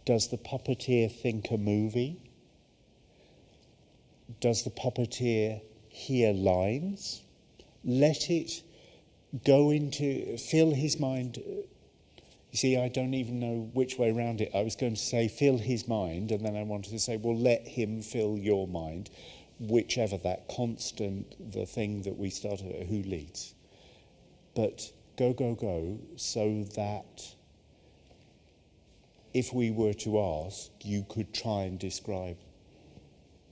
Does the puppeteer think a movie? Does the puppeteer hear lines? Let it go into, fill his mind. You see, I don't even know which way around it. I was going to say fill his mind, and then I wanted to say, well, let him fill your mind, whichever that constant, the thing that we started, who leads. But go, so that if we were to ask, you could try and describe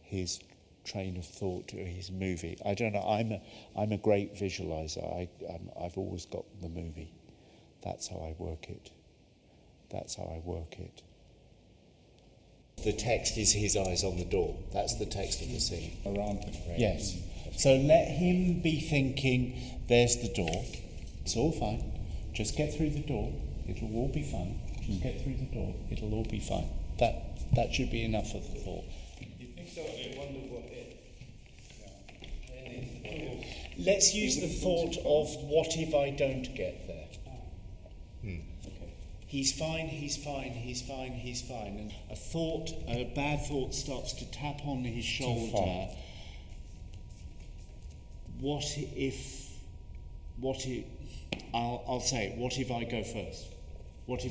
his train of thought or his movie. I don't know, I'm a great visualizer. I've always got the movie. That's how I work it. The text is his eyes on the door. That's the text of the scene. Yes. So let him be thinking, there's the door. It's all fine. Just get through the door. It'll all be fine. Just get through the door. It'll all be fine. That should be enough of the thought. You think so? I wonder what it. Let's use the thought of what if I don't get there? Okay. He's fine. And a bad thought starts to tap on his shoulder. What if, I'll say it, what if I go first? What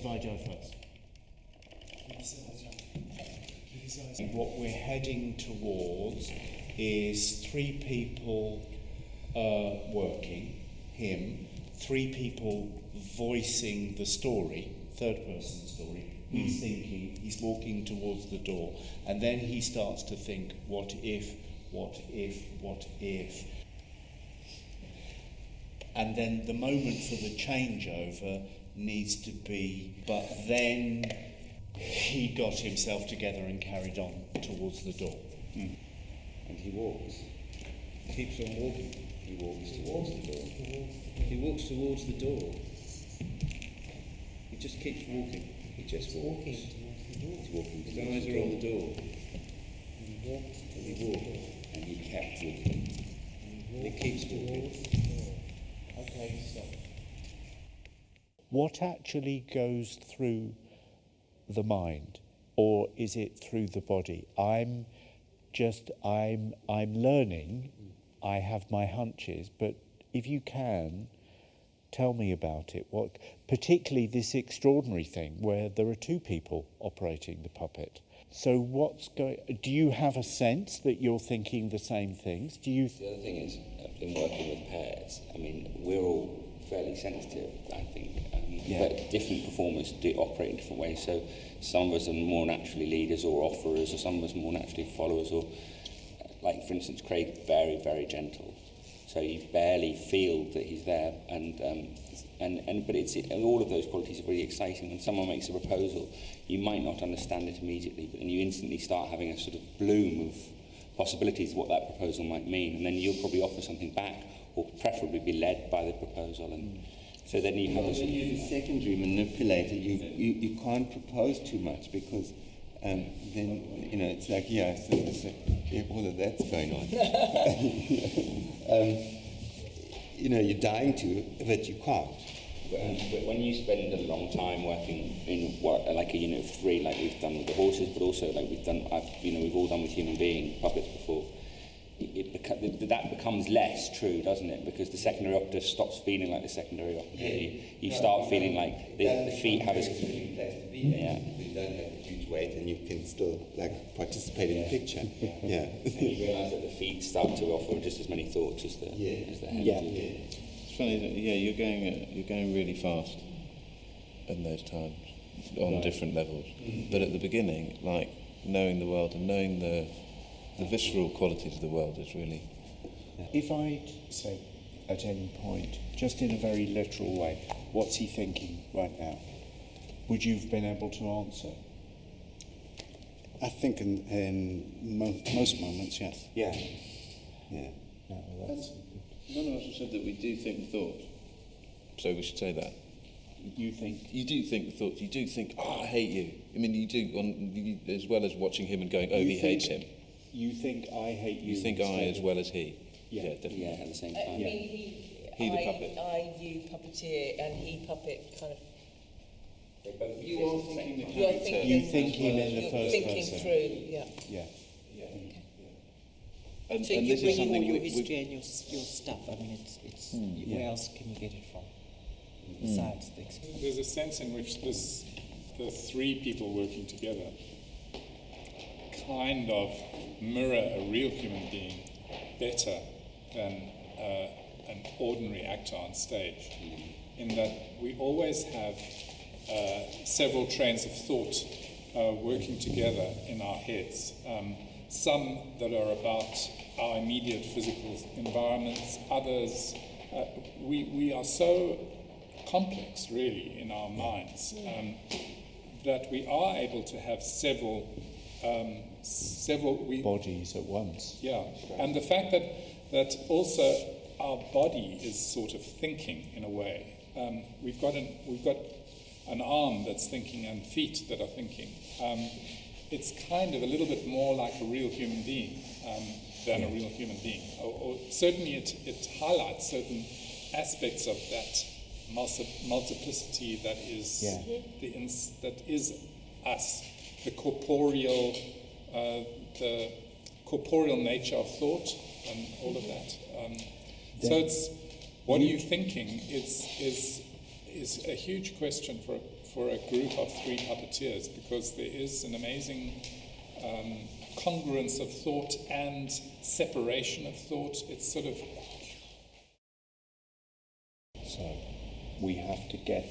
we're heading towards is 3 people working, him, 3 people voicing the story, third person story. He's thinking, he's walking towards the door, and then he starts to think, what if? And then the moment for the changeover needs to be, but then he got himself together and carried on towards the door. And he walks. Keeps on walking. He walks towards the door. He walks towards the door. He just keeps walking. He just walks. He's walking. His eyes are on the door. And he walked. And he kept walking. And he keeps walking. Okay, stop. What actually goes through the mind, or is it through the body? I'm learning. I have my hunches, but if you can, tell me about it. What, particularly this extraordinary thing where there are 2 people operating the puppet. So do you have a sense that you're thinking the same things? The other thing is, in working with pairs, I mean, we're all fairly sensitive, I think. But different performers do operate in different ways. So some of us are more naturally leaders or offerers, or some of us are more naturally followers, or like, for instance, Craig, very, very gentle. So you barely feel that he's there, but it's all of those qualities are really exciting. When someone makes a proposal, you might not understand it immediately, but then you instantly start having a sort of bloom of possibilities of what that proposal might mean, and then you'll probably offer something back, or preferably be led by the proposal, and so then you have a sort of... When you're the secondary manipulator, you can't propose too much, because then, it's like, so all of that's going on. You're dying to, but you can't. When you spend a long time working in like a unit of 3, like we've done with the horses, but also like we've all done with human being puppets before, that becomes less true, doesn't it? Because the secondary octave stops feeling like the secondary octave. You start feeling like the feet have a... You don't have a huge weight, and you can still participate in the picture. Yeah. And you realise that the feet start to offer just as many thoughts as the hands. It's funny that you're going really fast in those times on different levels. But at the beginning, like knowing the world and knowing the visceral qualities of the world is really... If I'd say at any point, just in a very literal way, what's he thinking right now? Would you have been able to answer? I think in most moments, yes. Yeah. None of us have said that we do think thoughts, so we should say that. You think? You do think the thoughts. You do think, I hate you. I mean, you do, as well as watching him and going, he hates him. You think I hate you. You think I as well as he. Yeah, definitely. Yeah, at the same time. I mean, he the puppet. you puppeteer, and he puppet kind of They both You exist are at the same thinking time. the You are character. thinking, You thinking in the you're first thinking person. through, yeah. Yeah. And, So and you this is bring in all something your we- history and your stuff. I mean, it's where Yeah. else can you get it from besides the experience? There's a sense in which the three people working together kind of mirror a real human being better than an ordinary actor on stage, in that we always have several trains of thought working together in our heads. Some that are about our immediate physical environments, others, we are so complex really in our minds that we are able to have several Bodies at once. yeah, and the fact that also our body is sort of thinking in a way. We've got an arm that's thinking and feet that are thinking. It's kind of a little bit more like a real human being than a real human being. Or certainly it highlights certain aspects of that multiplicity that is that is us, the corporeal nature of thought and all of that. So it's what are you thinking is a huge question for a group of three puppeteers, because there is an amazing congruence of thought and separation of thought. It's sort of So we have to get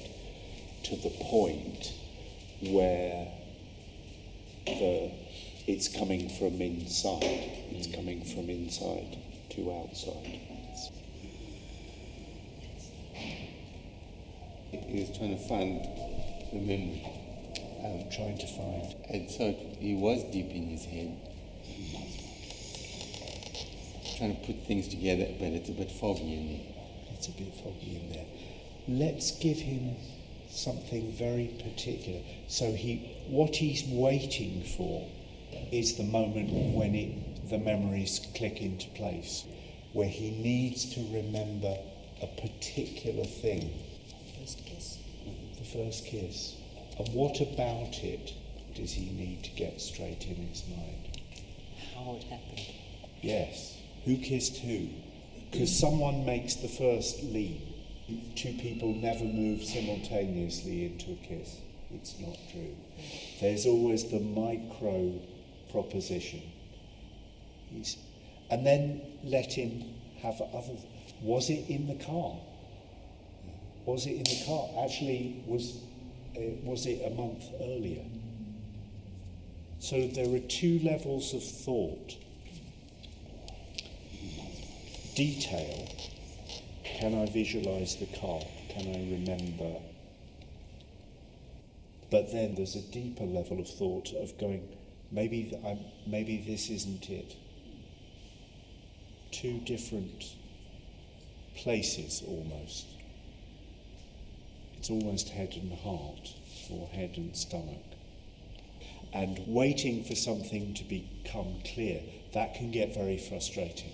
to the point where it's coming from inside. It's coming from inside to outside. He was trying to find the memory. I'm trying to find. And so he was deep in his head, trying to put things together, but it's a bit foggy in there. It's a bit foggy in there. Let's give him something very particular. So what he's waiting for is the moment when the memories click into place, where he needs to remember a particular thing. First kiss. The first kiss. And what about it does he need to get straight in his mind? How it happened. Yes. Who kissed who? Because someone makes the first leap. Two people never move simultaneously into a kiss. It's not true. There's always the micro proposition. And then let him have others. Was it in the car? Was it in the car? Actually, was it a month earlier? So there are two levels of thought. Detail. Can I visualize the car? Can I remember? But then there's a deeper level of thought of going, maybe this isn't it. Two different places almost. It's almost head and heart, or head and stomach. And waiting for something to become clear, that can get very frustrating.